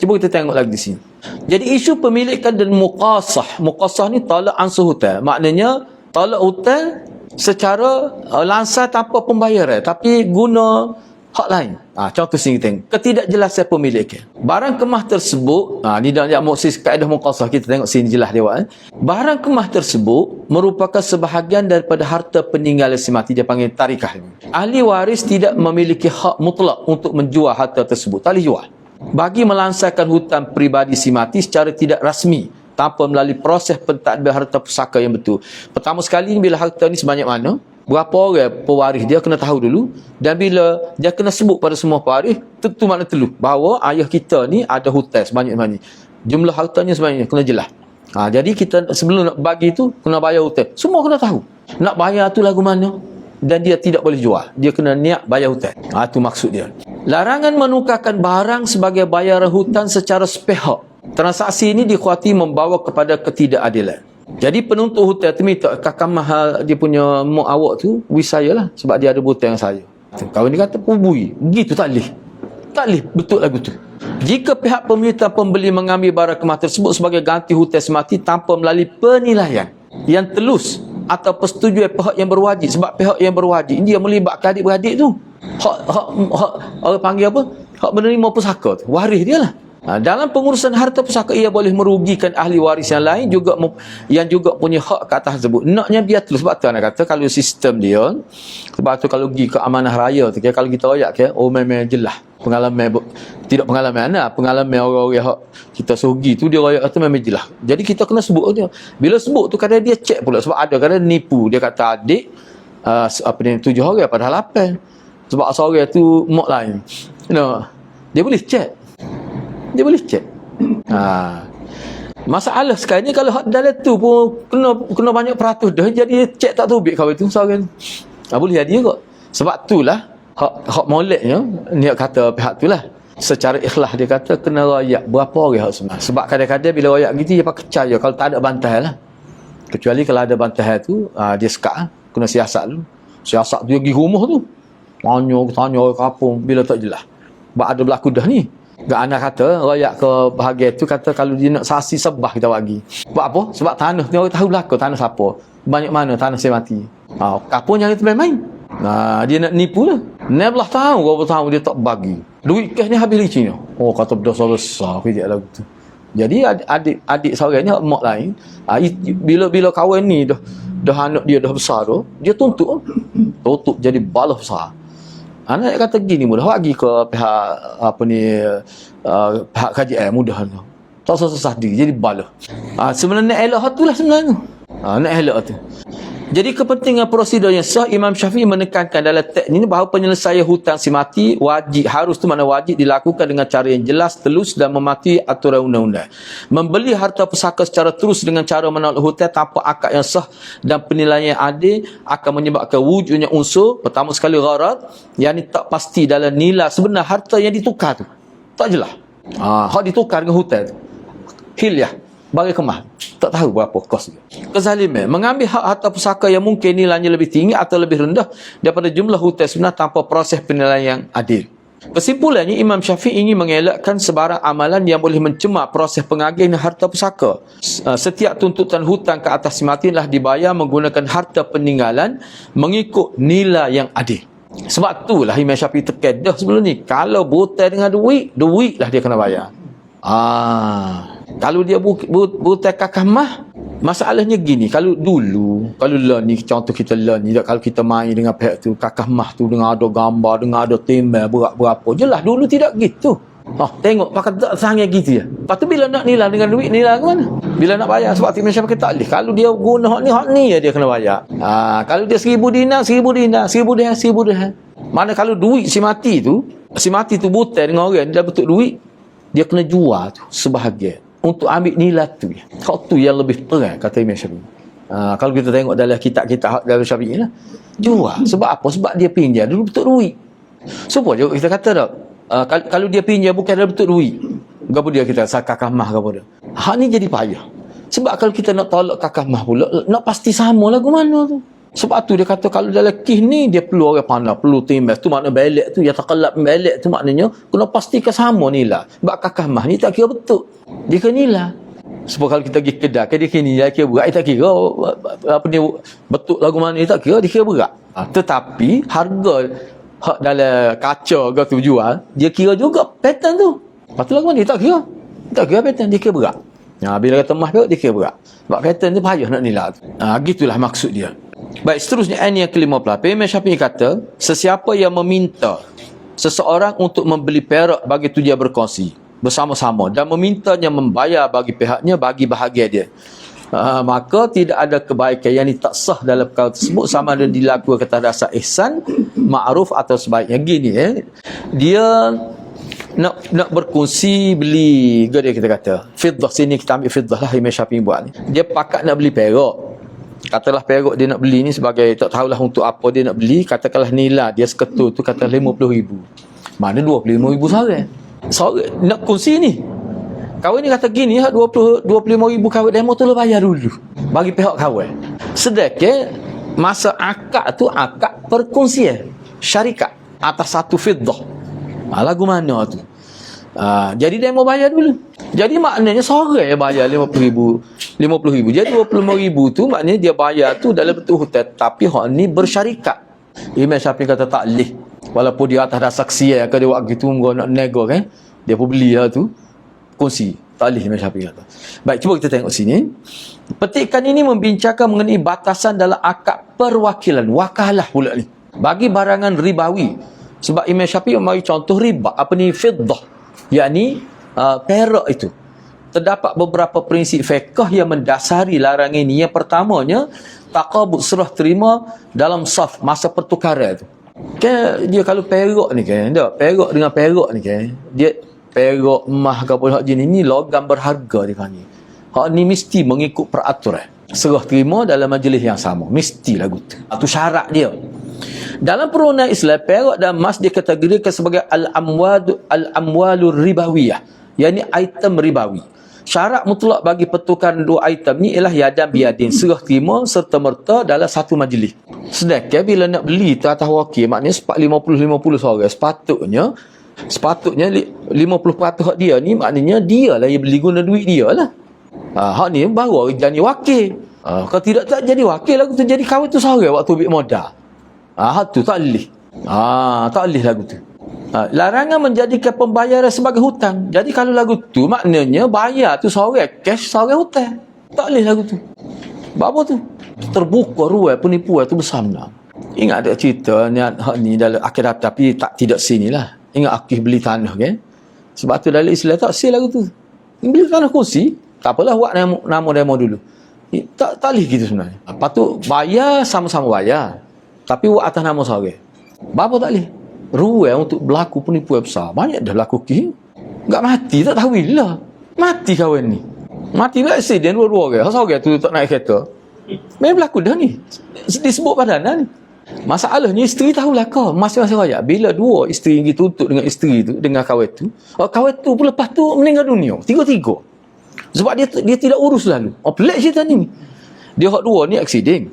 Cuba kita tengok lagi di sini. Jadi isu pemilikan dan muqasah. Muqasah ni tolak ansur hutang. Maknanya tolak hutang secara langsung tanpa pembayaran tapi guna hak lain. Contoh sini tengok. Ketidakjelasan pemilikan. Barang kemah tersebut, ni dalam muksis kaedah muqasah kita tengok sini jelas dia buat. Barang kemah tersebut merupakan sebahagian daripada harta peninggalan si mati, dia panggil tarikah. Ahli waris tidak memiliki hak mutlak untuk menjual harta tersebut. Tak boleh jual. Bagi melansaikan hutang peribadi si mati secara tidak rasmi tanpa melalui proses pentadbiran harta pusaka yang betul. Pertama sekali bila harta ni sebanyak mana, berapa orang pewaris dia kena tahu dulu, dan bila dia kena sebut pada semua pewaris, tentu makna teluh bahawa ayah kita ni ada hutang sebanyak-banyak. Jumlah hartanya sebanyak kena jelas. Jadi kita sebelum nak bagi tu kena bayar hutang. Semua kena tahu. Nak bayar tu lagu mana, dan dia tidak boleh jual. Dia kena niat bayar hutang. Itu maksud dia. Larangan menukarkan barang sebagai bayaran hutang secara sepihak. Transaksi ini dikuati membawa kepada ketidakadilan. Jadi penuntut hutang tu minta kakak mahal dia punya mak awak tu, wis saya lah, sebab dia ada hutang dengan saya. Kawan dia kata pubui. Begitu tak boleh. Tak boleh, betul lagu tu. Jika pihak pembeli dan pembeli mengambil barang kemas tersebut sebagai ganti hutang semati tanpa melalui penilaian yang telus atau persetujuan pihak yang berwajib, sebab pihak yang berwajib dia melibatkan adik-beradik tu. Hak orang panggil apa? Hak menerima pusaka tu, waris dia lah. Dalam pengurusan harta pusaka ia boleh merugikan ahli waris yang lain juga yang juga punya hak ke atas tersebut. Naknya biar terus. Sebab tu anak kata kalau sistem dia, sebab tu kalau pergi ke amanah raya tu, kalau kita royak memang jelas pengalaman, tidak pengalaman anak, pengalaman orang-orang hak kita sugi tu dia royak kata memang jelas. Jadi kita kena sebut dia. Bila sebut tu kadang dia cek pula, sebab ada kadang nipu. Dia kata adik 7 orang padahal 8. Sebab seorang tu mak lain. Dia boleh cek. Dia boleh cek. Masalah sekarang ni kalau hak dalam tu pun kena banyak peratus dah, jadi cek tak tubik kau itu seorang. Boleh jadi kot. Sebab itulah hak moleknya niat kata pihak tu lah. Secara ikhlas dia kata kena royak berapa orang hak semua. Sebab kadang-kadang bila royak gitu dia pakai percaya kalau tak ada bantahan lah. Kecuali kalau ada bantahan tu dia sekat kena siasat dulu. Siasat tu dia pergi rumah tu. Tanya orang kampung bila tak jelas. Sebab ada berlaku dah ni. Gak anak kata royak ke bahagian tu, kata kalau dia nak saksi sebah kita bagi. Sebab apa? Sebab tanah ni orang tahu belaka tanah siapa. Banyak mana tanah saya mati. Kapun yang itu main-main. Dia nak nipu lah. 16 tahun berapa tahun dia tak bagi. Duit cash ni habis licin. Kata berdosa besar kerja lagu tu. Jadi adik seorang ni mak lain, bila kawan ni dah anak dia dah besar tu, dia tuntut jadi balas besar. Anak kata gini mudah bagi ke pihak pihak kajian mudah tu. Tak susah diri jadi balah. Sebenarnya elok tu lah sebenarnya. Nak elok tu. Jadi kepentingan prosedur yang sah, Imam Syafi'i menekankan dalam teks ini bahawa penyelesaian hutang si mati wajib, harus tu makna wajib dilakukan dengan cara yang jelas, telus dan mematuhi aturan undang-undang. Membeli harta pusaka secara terus dengan cara menolak hutang tanpa akad yang sah dan penilaian yang adil akan menyebabkan wujudnya unsur pertama sekali gharar, yang ini tak pasti dalam nilai sebenar harta yang ditukar tu. Tak jelas. Hak ditukar dengan hutang tu. Hilyah. Bagi kemas, tak tahu berapa kos dia. Kezaliman, mengambil hak harta pusaka yang mungkin nilainya lebih tinggi atau lebih rendah daripada jumlah hutang sebenar tanpa proses penilaian yang adil. Kesimpulannya, Imam Syafi'i ingin mengelakkan sebarang amalan yang boleh mencemar proses pengagihan harta pusaka. Setiap tuntutan hutang ke atas si mati telah dibayar menggunakan harta peninggalan mengikut nilai yang adil. Sebab itulah Imam Syafi'i tekan dah sebelum ni, kalau hutang dengan duit lah dia kena bayar. Kalau dia buta kakak mah, masalahnya gini, kalau learn ni, contoh kita learn ni, kalau kita main dengan pihak tu, kakak mah tu dengan ada gambar, dengan ada timbang berapa, jelas dulu tidak gitu. Tengok pakai tak sangat gitu ya. Lepas tu bila nak nilai dengan duit, nilai ke mana? Bila nak bayar, sebab Imam Syafi'i tak boleh. Kalau dia guna hak ni ya dia kena bayar. Kalau dia 1,000 dinar, 1,000 dirham. Mana kalau duit si mati tu buta dengan orang, dia betul duit, dia kena jual tu sebahagian untuk ambil nilai tu. Hak tu yang lebih terang kata Imam Syafi'i. Kalau kita tengok dalam kitab-kitab dalam Syafi'i lah, jual. Sebab apa? Sebab dia pinjam dulu betul duit. Supaya kita kata tak, kalau dia pinjam bukan dalam betul duit, gapo dia kita kakak mah gapo dia. Hak ni jadi payah. Sebab kalau kita nak tolak kakak mah pula, nak pasti sama lagu mana tu. Sebab tu dia kata kalau dalam kis ni dia perlu orang pandai, perlu timbang. Tu makna balik tu, ya taqallab balik tu maknanya kena pastikan sama nilai. Sebab kakak mah ni tak kira betul. Dia kena nilai. Sebab kalau kita pergi kedai, dia kira nilai, kira berat, tak kira apa ni betul lagu mana ni, tak kira, dia kira berat. Tetapi harga hak dalam kaca ke tu jual, dia kira juga pattern tu. Lepas tu lagu mana dia tak kira. Tak kira pattern, dia kira berat. Bila kata mah dia kira berat. Sebab pattern tu payah nak nilai tu. Gitulah maksud dia. Baik, seterusnya ayat yang ke-15. Imam Syafi'i kata, sesiapa yang meminta seseorang untuk membeli perak bagi tujuan berkongsi, bersama-sama dan memintanya membayar bagi pihaknya bagi bahagia dia. Maka tidak ada kebaikan yang tak sah dalam perkara tersebut sama ada dilakukan kata dasar ihsan, ma'ruf atau sebaiknya. Gini dia nak berkongsi beli dia kita kata fiddah, sini kita ambil fiddah lah, Imam Syafi'i buat ni. Dia pakat nak beli perak. Katalah perak dia nak beli ni sebagai tak tahulah untuk apa dia nak beli, katakanlah nilai dia seketul tu kata 50,000. Mana 25,000 seorang nak kongsi ni. Kawan ni kata gini, 25,000 kawan demo tu lo bayar dulu bagi pihak kawan. Sedangkan masa akad tu akad perkongsian syarikat atas satu fiddah. Lagu mana tu? Jadi demo bayar dulu. Jadi maknanya seorang bayar 50,000. Jadi 25,000 tu maknanya dia bayar tu dalam bentuk hutang, tapi hak ni bersyarikat. Imam Syafi'i kata tak leh. Walaupun dia atas dasar saksi ke dia buat gitu nak nego kan. Dia pun beli lah tu. Kongsi. Tak boleh Imam Syafi'i kata. Baik, cuba kita tengok sini. Petikan ini membincangkan mengenai batasan dalam akad perwakilan. Wakalah pula ni. Bagi barangan ribawi. Sebab Imam Syafi'i mari contoh riba. Apa ni? Fiddah. Yakni perak itu. Terdapat beberapa prinsip fiqh yang mendasari larangan ini. Yang pertamanya, taqabud serah terima dalam saf, masa pertukaran itu. Kan dia kalau perak ni kan, perak dengan perak ni kan, dia perak emas ke apa hak jenis ni logam berharga dia kan ni. Hak ni mesti mengikut peraturan. Serah terima dalam majlis yang sama, mesti lagu tu. Itu syarat dia. Dalam perundang Islam, perak dan emas dikategorikan sebagai al-amwalur ribawiyah, yakni item ribawi. Syarat mutlak bagi pertukaran dua item ni ialah yadan biadin, serah terima serta merta dalam satu majlis. Sedangkan bila nak beli tu atas wakil, maknanya 50-50 seorang, sepatutnya 50% hak dia ni, maknanya dia lah yang beli guna duit dia lah. Hak ni baru jadi wakil. Kalau tidak tak jadi wakil lagu tu, jadi kawan tu seorang waktu ambil modal. Hak tu tak boleh. Tak boleh lagu tu. Larangan menjadikan pembayaran sebagai hutang. Jadi kalau lagu tu maknanya bayar tu seorang cash, seorang hutang. Tak boleh lagu tu. Apa tu? Terbuka ruang penipuan tu bersama. Ingat ada cerita ni dalam akhirat tapi tidak sini lah. Ingat Akif beli tanah kan. Sebab tu dalam Islam tak sel lagu tu. Beli tanah kursi, tak apalah buat nama demo dulu. Tak boleh gitu sebenarnya. Lepas tu bayar sama-sama bayar. Tapi buat atas nama seorang. Bapa tak boleh. Ruang untuk berlaku penipuan besar. Banyak dah berlaku ki. Tak mati tak tahu bila. Mati kawan ni. Mati lah accident dua-dua orang. Seorang tu tak naik kereta. Memang berlaku dah ni. Disebut padanan ni. Masalahnya isteri tahulah kau masing-masing rakyat. Bila dua isteri pergi tuntut dengan isteri tu, dengan kawan tu pun lepas tu meninggal dunia. Tiga-tiga. Sebab dia tidak urus lalu. Pelik cerita ni. Dia hak dua ni accident.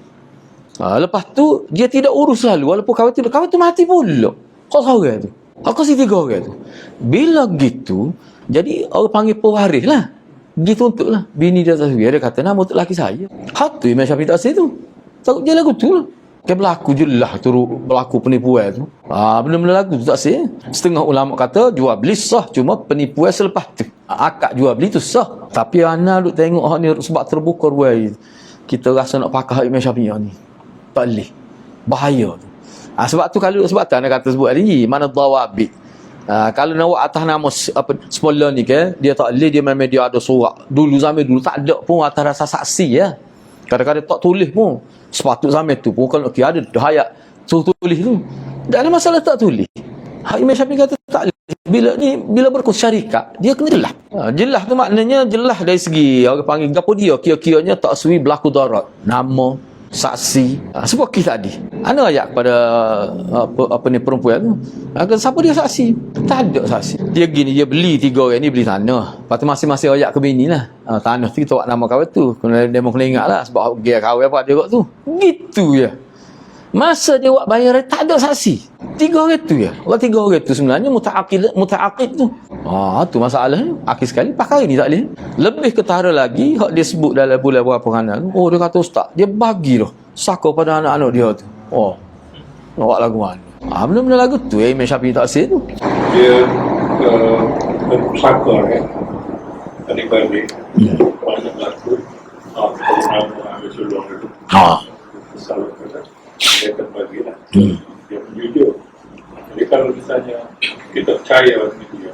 Lepas tu dia tidak urus lalu. Walaupun kawan tu mati pula. Kau seorang tu. Aku si tiga orang tu. Bila gitu, jadi orang panggil pewaris lah. Pergi tuntut lah. Bini dia tak sedia. Dia kata nama untuk lelaki saya. Hak tu Imam Syafi'i tak sedia tu. Takut dia lagu tu lah. Kan berlaku je lah berlaku penipuan tu. Benda-benda lagu tu tak sah. Setengah ulama kata jual beli sah, cuma penipuan selepas tu. Akad jual beli tu sah. Tapi anak duk tengok hak ni sebab terbuka ruang. Kita rasa nak pakai Imam Syafi'i ni. Tak boleh. Bahaya tu. Sebab tu anak kata sebut hari mana dawabit. Kalau nak buat atas nama spoiler ni kan, dia tak boleh, dia memang dia ada surat. Zaman dulu tak ada pun atas rasa saksi ya. Kadang-kadang tak tulis pun. Sepatut zaman tu pun kalau ada hayat suruh tulis tu. Tak ada masalah tak tulis. Imam Syafi'i kata tak boleh. Bila berkos syarikat, dia kena jelas. Jelas tu maknanya jelas dari segi orang panggil gapo dia kira-kiranya tak sui berlaku darat. Nama, saksi. Sebab kisah tadi. Ada ayat kepada apa ni perempuan tu. Siapa dia saksi? Tak ada saksi. Dia gini, dia beli tiga orang ni beli tanah. Lepas tu masing-masing ayat ke bini lah. Tanah tu kita buat nama kawan tu. Dia mau kena ingat lah. Sebab dia kawan apa dia buat tu. Gitu je. Masa dia buat bayaran tak ada saksi. Tiga orang tu je. Orang tiga orang tu sebenarnya muta'aqid tu. Tu masalahnya. Akhir sekali pakai ni tak boleh. Lebih ketara lagi hak dia sebut dalam bulan berapa kanan. Dia kata ustaz, dia bagi dah saka pada anak-anak dia tu. Nak buat lagu mana? Benda-benda lagu tu Imam Syafi'i tak say tu. Dia saka kan. Adik-adik. Banyak lagu. Nama ambil seluang itu. Selalu kata. Dia akan bagilah. Dia jujur. Jadi kalau misalnya kita percaya dengan dia,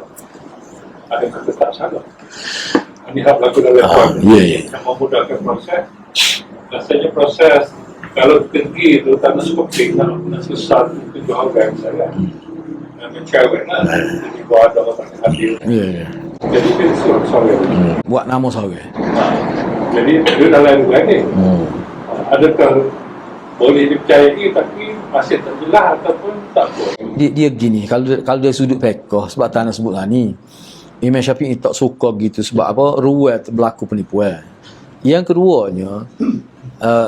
ada kata tak salah. Ini hak berlaku dalam yang memudahkan proses. Rasanya proses kalau tinggi tu tak nak seperti nak susah tujuh orang saya. Mencari lah. Jadi buat ada orang hadir. Jadi dia suruh sorry. Buat nama sorry. Jadi dia dalam bulan ni. Adakah boleh dipercayai tapi masih tak jelas ataupun tak boleh? Dia gini, kalau dari sudut fiqh, sebab tak nak sebut lah ni, Imam Syafi'i tak suka gitu sebab apa? Ruwayat berlaku penipuan. Yang keduanya,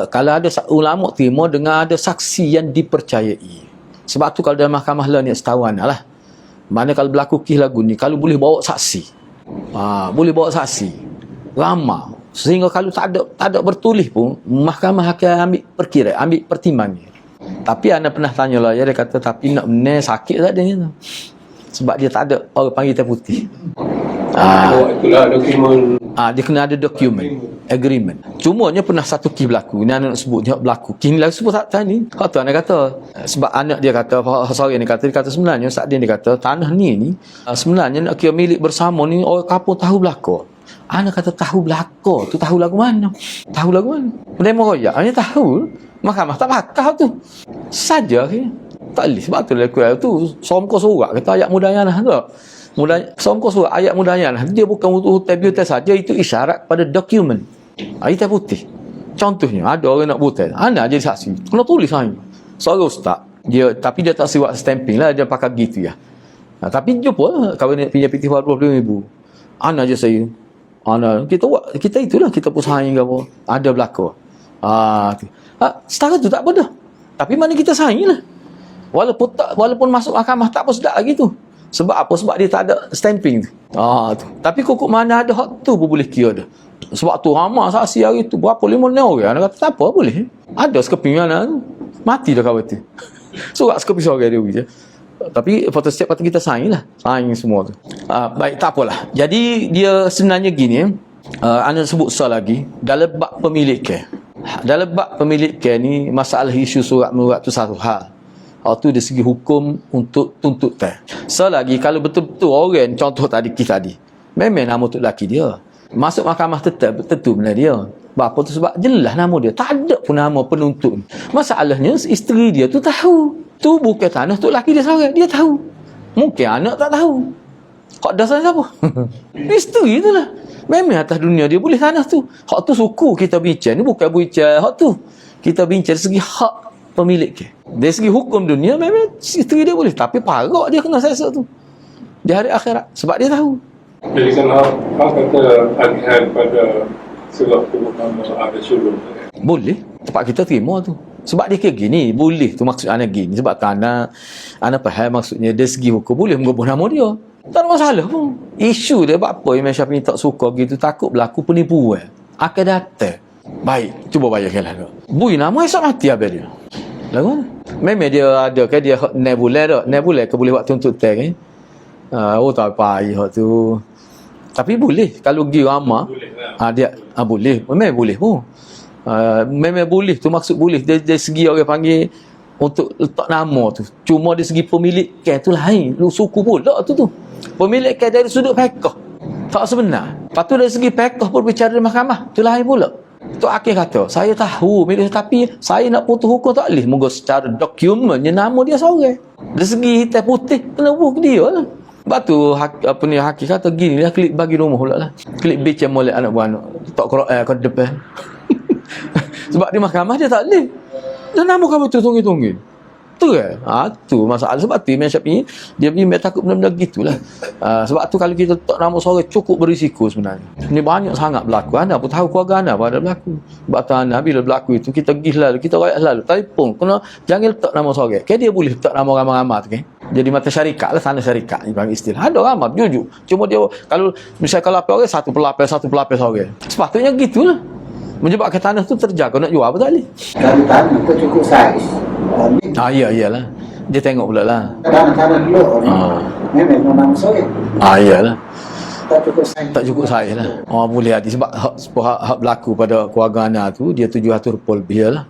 kalau ada ulama terima dengan ada saksi yang dipercayai. Sebab tu kalau dalam mahkamah lah ni setahuan lah. Mana kalau berlaku kisah lagu ni, kalau boleh bawa saksi. Boleh bawa saksi. Ramah. Sehingga kalau tak ada bertulis pun, mahkamah akan ambil perkira, ambil pertimbangan. Tapi anda pernah tanya lah, dia kata tapi nak benar sakit tak dia tu. Sebab dia tak ada orang panggil hitam putih. Itulah dokumen. Dia kena ada dokumen agreement. Cumanya pernah satu kes berlaku. Ni anak nak sebut dia berlaku. Kes ni lagi sebut tak tahu ni. Kau tu anak kata sebab anak dia kata sorry dia kata sebenarnya saat dia kata tanah ni sebenarnya nak kira milik bersama ni orang kampung tahu belaka. Anak kata tahu belaka tu tahu lagu mana? Tahu lagu mana? Demo royak hanya tahu mahkamah tak pakar tu. Saja ke. Tak boleh sebab tu lagu tu somko surat kata ayat mudayanah tu. Somko surat ayat mudayanah dia bukan untuk hotel saja, itu isyarat pada dokumen. Hitam putih. Contohnya ada orang nak butel, anda jadi saksi. Kena tulis saya. Seorang ustaz, tapi dia tak siwak stamping lah, dia pakai gitu ya. Tapi jumpa kawan punya PT 25,000. Anda je saya. Kita itulah kita pusing ke apa. Ada belaka. Setara tu tak apa dah. Tapi mana kita saing lah. Walaupun masuk mahkamah tak apa sedap lagi tu. Sebab apa? Sebab dia tak ada stamping tu. Tu. Tapi kok mana ada hak tu pun boleh kira dah. Sebab tu ramah saksi hari tu berapa 5 orang. Dia kata tak apa boleh. Ada sekeping mana tu. Mati dah kawan tu. Surat sekeping seorang dia je. Tapi setiap kata kita saing lah. Saing semua tu. Baik tak apalah. Jadi dia sebenarnya gini. Anda sebut soal lagi. Dalam bab pemilikan. Dalam bab pemilikan ni masalah isu surat menyurat tu satu hal. Tu dari segi hukum untuk tuntut teh. Selagi kalau betul-betul orang contoh tadi kita tadi. Memang nama tu lelaki dia. Masuk mahkamah tetap tentu benar dia. Apa tu sebab jelas nama dia. Tak ada pun nama penuntut. Masalahnya isteri dia tu tahu. Tu bukan tanah tu lelaki dia seorang. Dia tahu. Mungkin anak tak tahu. Kok dasar siapa? Isteri tu lah. Memang atas dunia dia boleh tanah tu. Hak tu suku kita bincang. Ni bukan bincang hak tu. Kita bincang dari segi hak pemilik ke. Dari segi hukum dunia memang isteri dia boleh. Tapi parak dia kena sesat tu. Di hari akhirat. Sebab dia tahu. Jadi kalau kata agihan pada surat kebutuhan ada sulung. Boleh. Tempat kita terima tu. Sebab dia kira gini. Boleh tu maksud anak gini. Sebab anak faham maksudnya dari segi hukum boleh mengubah nama dia. Tak ada masalah pun. Isu dia apa Imam Syafi'i tak suka gitu. Takut berlaku penipuan. Akan datang. Baik. Cuba bayangkanlah. Bui nama esok mati habis dia. Lagu mana? Memang dia ada kan dia nebulai tak? Nebulai ke boleh buat tuntut tag kan? Tak payah tu. Tapi boleh. Kalau pergi ramah, dia boleh. Memang boleh pun. Memang boleh. Tu maksud boleh. Dari segi orang panggil untuk letak nama tu. Cuma dari segi pemilikan tu lain. Suku pula tu. Pemilikan dari sudut fiqh. Tak sebenar. Lepas tu dari segi fiqh berbicara di mahkamah. Tu lain pula. Tu akhir kata, saya tahu milik tapi saya nak putus hukum tak boleh. Moga secara dokumennya nama dia seorang. Dari segi hitam putih kena buka dia lah. Sebab tu Hakim kata gini lah, klik bagi rumah pula lah. Klik baca molek anak buah anak. Tak Quran kat depan. Sebab di mahkamah dia tak boleh. Dan nama kamu tu tunggil-tunggil. Tu kan? Tu masalah. Sebab tu Imam Syafi'i dia punya takut benda-benda gitulah. Sebab tu kalau kita letak nama seorang cukup berisiko sebenarnya. Ini banyak sangat berlaku. Anda pun tahu keluarga anda pada berlaku. Sebab tu anda bila berlaku itu kita pergi lalu, kita rakyat lalu. Telefon. Jangan letak nama seorang. Kan dia boleh letak nama ramah-ramah tu kan. Jadi mata syarikat lah, tanah syarikat ni panggil istilah. Ada ramah, jujur. Cuma dia kalau misalnya kalau apa orang satu pelapis orang. Sepatutnya gitulah. Menyebabkan tanah tu terjaga. Nak jual apa tak boleh? Kalau tanah tu cukup saiz. Iyalah. Dia tengok pula lah. Tanah dulu. Memang nama sore. Iyalah. Tak cukup saiz. lah. Boleh hati. Sebab hak berlaku pada keluarga anak tu, dia 700 pol lebih lah.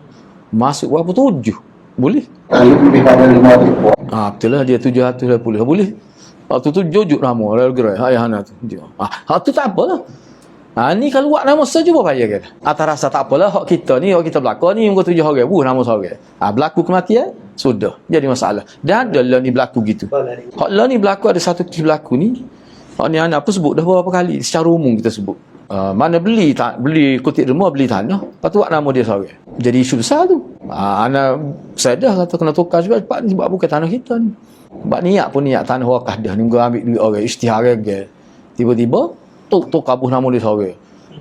Masuk berapa 7? Boleh? Kalau lebih pada 5 ribu. Betul lah. Dia 700 boleh. Boleh. tu jujuk nama gerai ayah anak tu. Tu tak apalah. Ni kalau buat nama saja apa payah kan? Atas rasa tak apalah hak kita berlaku ni muka 7 orang nama seorang. Berlaku kematian sudah jadi masalah. Dan ada lah ni berlaku gitu. Hak lah ni berlaku ada satu kes berlaku ni. Hak ni anak apa sebut dah beberapa kali secara umum kita sebut. Mana beli kutik rumah beli tanah, lepas tu buat nama dia seorang. Jadi isu besar tu. Anak saya dah kata kena tukar juga sebab bukan tanah kita ni. Sebab niat tanah wakaf dah ni ambil duit orang isytihar ke. Tiba-tiba tok kabuh nama dia seorang.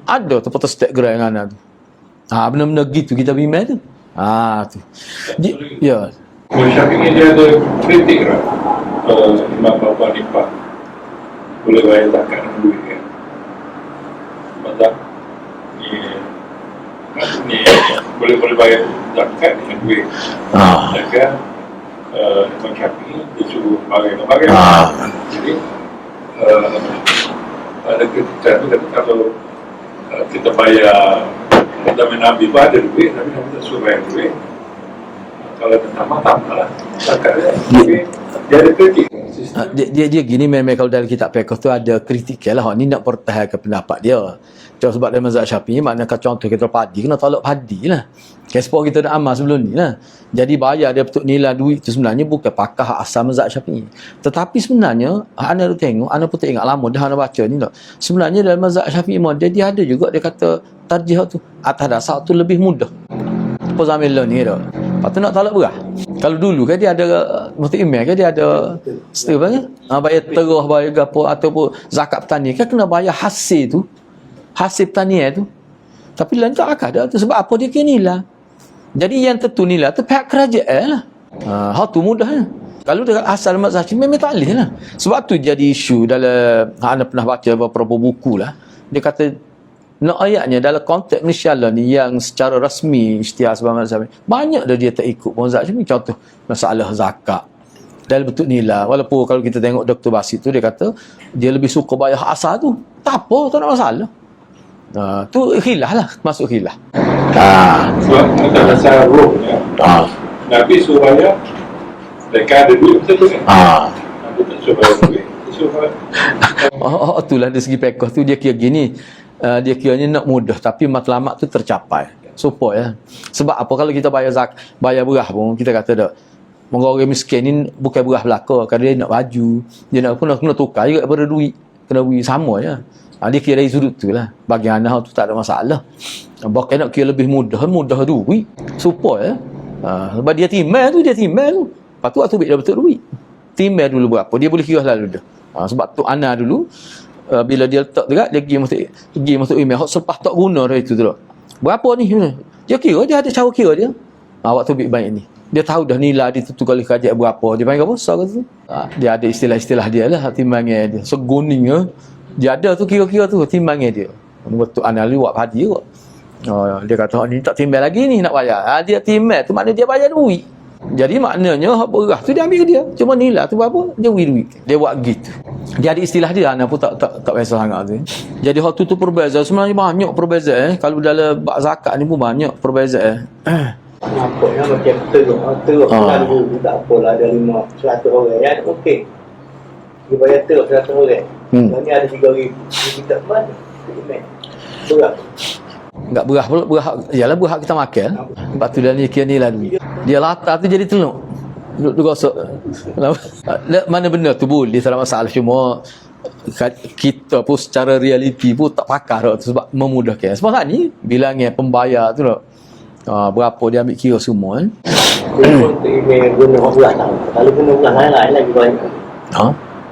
Ada tu patut stek gerai dengan anak tu. Benar-benar gitu kita bimbang tu. Tu. Ya. Syafi'i dia ada kritik lah. Imam Abu Hanifah boleh bayar zakat dengan duit kan. Mazhab ni boleh bayar zakat dengan duit. Zakat Imam Syafi'i dia suruh bayar. Jadi ada kritikan tu kata kalau kita bayar zaman Nabi ada duit, Nabi tak suruh bayar duit. Kalau pertama tak lah zakat dia ada kritik. Dia gini memang kalau dalam kitab fiqh tu ada kritik lah. Ni nak pertahankan pendapat dia. Sebab dalam mazhab Syafi'i maknanya contoh kita padi kena tolak padi lah. Ekspor kita dah amal sebelum ni lah. Jadi bayar dia betul nilai duit tu sebenarnya bukan pakar asal mazhab Syafi'i. Tetapi sebenarnya anda tengok, anda pun tak ingat lama dah anda baca ni tak. Sebenarnya dalam mazhab Syafi'i dia ada juga dia kata tarjih tu atas dasar tu lebih mudah. Apa zaman ni dah. Lepas tu nak tolak berah. Kalau dulu kan dia ada mesti email kan dia ada apa ni? Bayar terah bayar gapo ataupun zakat petani kan kena bayar hasil tu. Hasil pertanian tu. Tapi lain tak akad dah tu sebab apa dia kena nilai. Jadi yang tentu nilai tu pihak kerajaan lah. Hal tu mudah lah. Kalau dekat asal mazhab Syafi'i memang tak boleh lah. Sebab tu jadi isu dalam anda pernah baca beberapa buku lah. Dia kata nak ayatnya dalam konteks Malaysia lah ni yang secara rasmi isytihar sebab mazhab Syafi'i. Banyak dah dia tak ikut mazhab Syafi'i. Contoh masalah zakat. Dalam bentuk nilai. Walaupun kalau kita tengok Dr. Basit tu dia kata dia lebih suka bayar asal tu. Tak apa, tak ada masalah. Tu khilaf lah, masuk khilaf. Sebab ada dasar roh Nabi suruh bayar mereka ada duit betul kan? Nabi tak suruh bayar duit, suruh bayar. Itulah dari segi fiqh tu dia kira gini. Dia kiranya nak mudah tapi matlamat tu tercapai. Support ya. Sebab apa kalau kita bayar berah pun kita kata dak orang miskin ni bukan berah belaka, kalau dia nak baju, dia nak kena tukar juga daripada duit. Kena duit sama je. Dia kira dari sudut tu lah. Bagi anak tu tak ada masalah. Bahkan nak kira lebih mudah duit. Support ya. Sebab dia timbang tu. Lepas tu waktu dah betul duit. Timbang dulu berapa. Dia boleh kira lalu dah. Sebab tu anak dulu bila dia letak dekat dia pergi masuk email. Selepas tak guna dah itu tu. Berapa ni? Dia kira dia ada cara kira dia. Waktu big bank ni. Dia tahu dah nilai dia tu kali kajian berapa. Dia panggil apa? So, dia ada istilah-istilah dia lah. Timbangnya dia. Seguning lah. Dia ada tu kira-kira tu timbangnya dia. Betul analis buat padi kot. Dia kata ni tak timbang lagi ni nak bayar. Dia timbang tu maknanya dia bayar duit. Jadi maknanya hak berah tu dia ambil ke dia. Cuma nilai tu berapa dia beri duit. Dia buat gitu. Dia ada istilah dia anak pun tak biasa sangat tu. Jadi hak tu perbezaan sebenarnya banyak perbezaan Kalau dalam bab zakat ni pun banyak perbezaan. Nampaknya macam teruk lalu tak apalah ada 100 orang ya okey. Dia bayar teruk 100 orang. Ni ada 3,000 kita mana? Berah. Enggak berah pula, ialah berah kita makan. Lepas tu dia ni kira ni lah duit. Dia latar tu jadi teluk. Duduk gosok. Mana benar tu boleh tak ada masalah, cuma kita pun secara realiti pun tak pakar tu sebab memudahkan. Sebab kan ni bilangnya pembayar tu tak. Berapa dia ambil kira semua kan. Untuk email guna berah tahu. Kalau guna berah lain lagi banyak.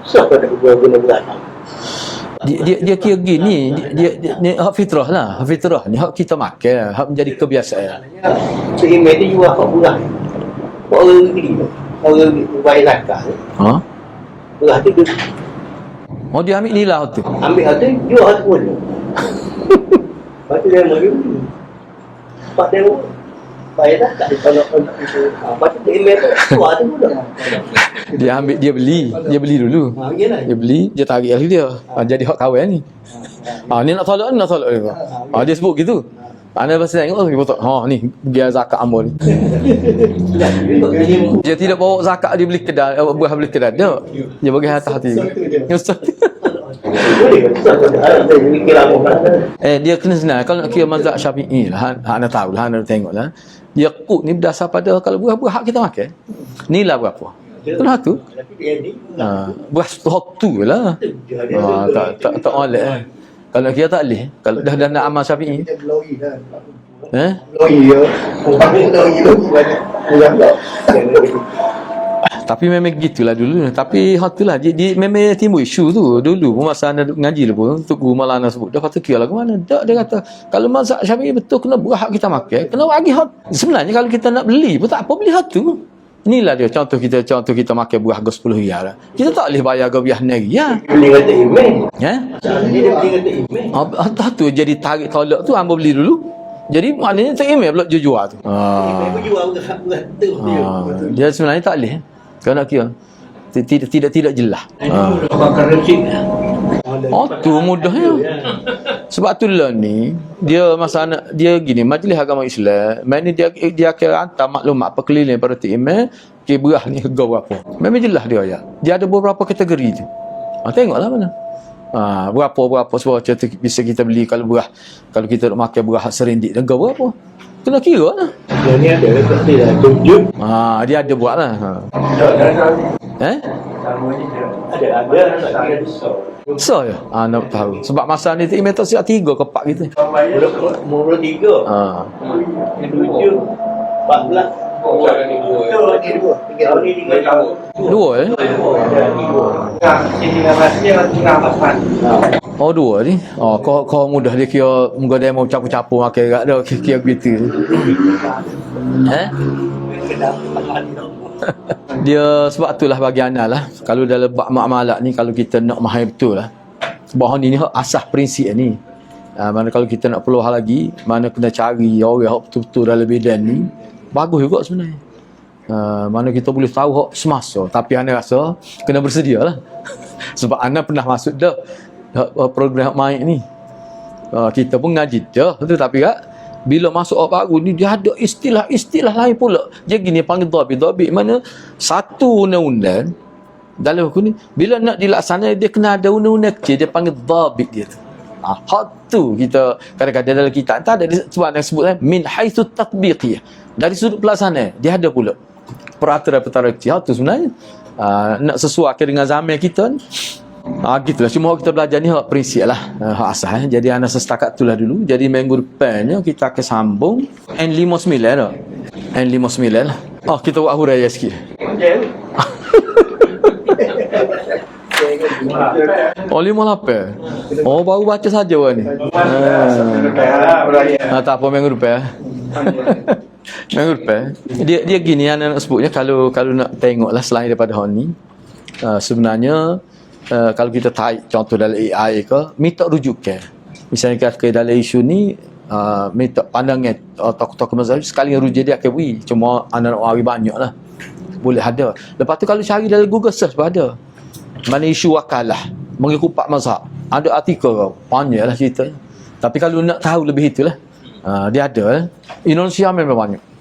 Siapa nak guna berah tahu? Dia kira gini, dia hak fitrah lah. Hak fitrah ni hak kita makan, hak menjadi kebiasaan. Email dia jual hak berah. Orang ni bayar zakat. Berah tu dia ambil nilai tu. Ambil hak tu jual hak pun. Lepas tu dia mau beli. Lepas dia bayar zakat kalau itu. Lepas tu email tu jual tu pun. Dia ambil, dia beli dulu. Dia beli, dia tarik lagi dia. Jadi hak kawan ni. Ni nak tolak dia. Dia sebut gitu. Anda pasti tengok lagi betul. Ni dia zakat ambo ni. Dia tidak bawa zakat dia beli kedai, buah beli kedai dia. Dia bagi hati-hati. Dia kena senar. Kalau nak kira mazhab Syafi'i lah, anda tahu lah, anda tengok lah. Dia kut ni berdasar pada kalau buah-buah hak kita makan. Nilai berapa? Betul tu? Buah stok tu lah. Tak oleh. Kalau kita tak boleh, kalau dah nak amal Syafi'i. Tapi memang gitulah dulu. Tapi hak tu lah dia memang timbul isu tu dulu pun masa anda ngaji pun tu guru Maulana sebut dah kata kira lah ke mana tak, dia kata kalau mazhab Syafi'i betul kena buat hak kita makan, kena bagi hak. Sebenarnya kalau kita nak beli pun tak apa, beli hak tu. Inilah dia contoh kita makan buah harga 10 riyal lah. Kita tak boleh bayar harga buah nari ya. Beli kata email. Ya? Dia beli kata email. Tu jadi tarik tolak tu hamba beli dulu. Jadi maknanya tak email pula jual tu. Email jual bukan tu. Dia sebenarnya tak boleh. Kau nak kira tidak jelas. Bakar receipt. Tu mudahnya. Sebab tu lah ni dia masa anak dia gini Majlis Agama Islam, mana dia akan hantar maklumat perkeliling pada email ke berah ni harga berapa. Memang jelas dia ayat. Dia ada beberapa kategori tu. Tengoklah mana. Berapa sebab macam tu bisa kita beli kalau berah. Kalau kita nak makan berah serindik harga berapa. Kena kira lah. Dia ni ada pasti dah tunjuk. Dia ada buat lah. Ada So ya? Nak tahu. Sebab masa ni email tu siap 3 ke 4 gitu. Mula 3. 7 14. Dua Oh dua ni. Kau mudah dia kira muka dia mau capu-capu makan kat dia kira begitu. Dia sebab itulah bagi ana lah kalau dalam bab muamalat ni kalau kita nak mahal betul lah. Sebab ni asas prinsip ni. Mana kalau kita nak peluh lagi, mana kena cari orang yang betul-betul dalam bidang ni. Bagus juga sebenarnya. Mana kita boleh tahu hak semasa, tapi ana rasa kena bersedia lah. Sebab ana pernah masuk dah program mic ni. Kita pun ngaji dah tu, tapi bila masuk orang baru ni dia ada istilah lain pula. Dia gini panggil dhabit mana satu undang-undang dalam hukum ni bila nak dilaksanakan dia kena ada undang-undang kecil dia panggil dhabit dia tu. Hak tu kita kadang-kadang dalam kitab tak ada sebab yang sebut min haitsu tatbiqiyah. Dari sudut pelaksanaan dia ada pula peraturan-peraturan kecil. Hak tu sebenarnya nak sesuaikan dengan zaman kita ni. Gitulah. Cuma kita belajar ni hak prinsip lah, hak asal. Jadi anak setakat itulah dulu. Jadi minggu depannya kita akan sambung N59 dah. N59 lah. Kita buat huraian sikit. Oh 58. Baru baca saja orang ni. Tak apa minggu depan. Minggu depan. Dia gini anak sebutnya kalau nak tengoklah selain daripada hal ni. Sebenarnya kalau kita tarik contoh dalam AI ke, minta rujukan. Misalnya ke dalam isu ni, minta pandangan tokoh-tokoh mazhab, sekali rujuk dia akan beri. Cuma anak orang banyak lah. Boleh ada. Lepas tu kalau cari dalam Google search pun ada. Mana isu wakalah, mengikut 4 mazhab. Ada artikel kau. Banyak lah cerita. Tapi kalau nak tahu lebih itulah, dia ada. Indonesia memang banyak.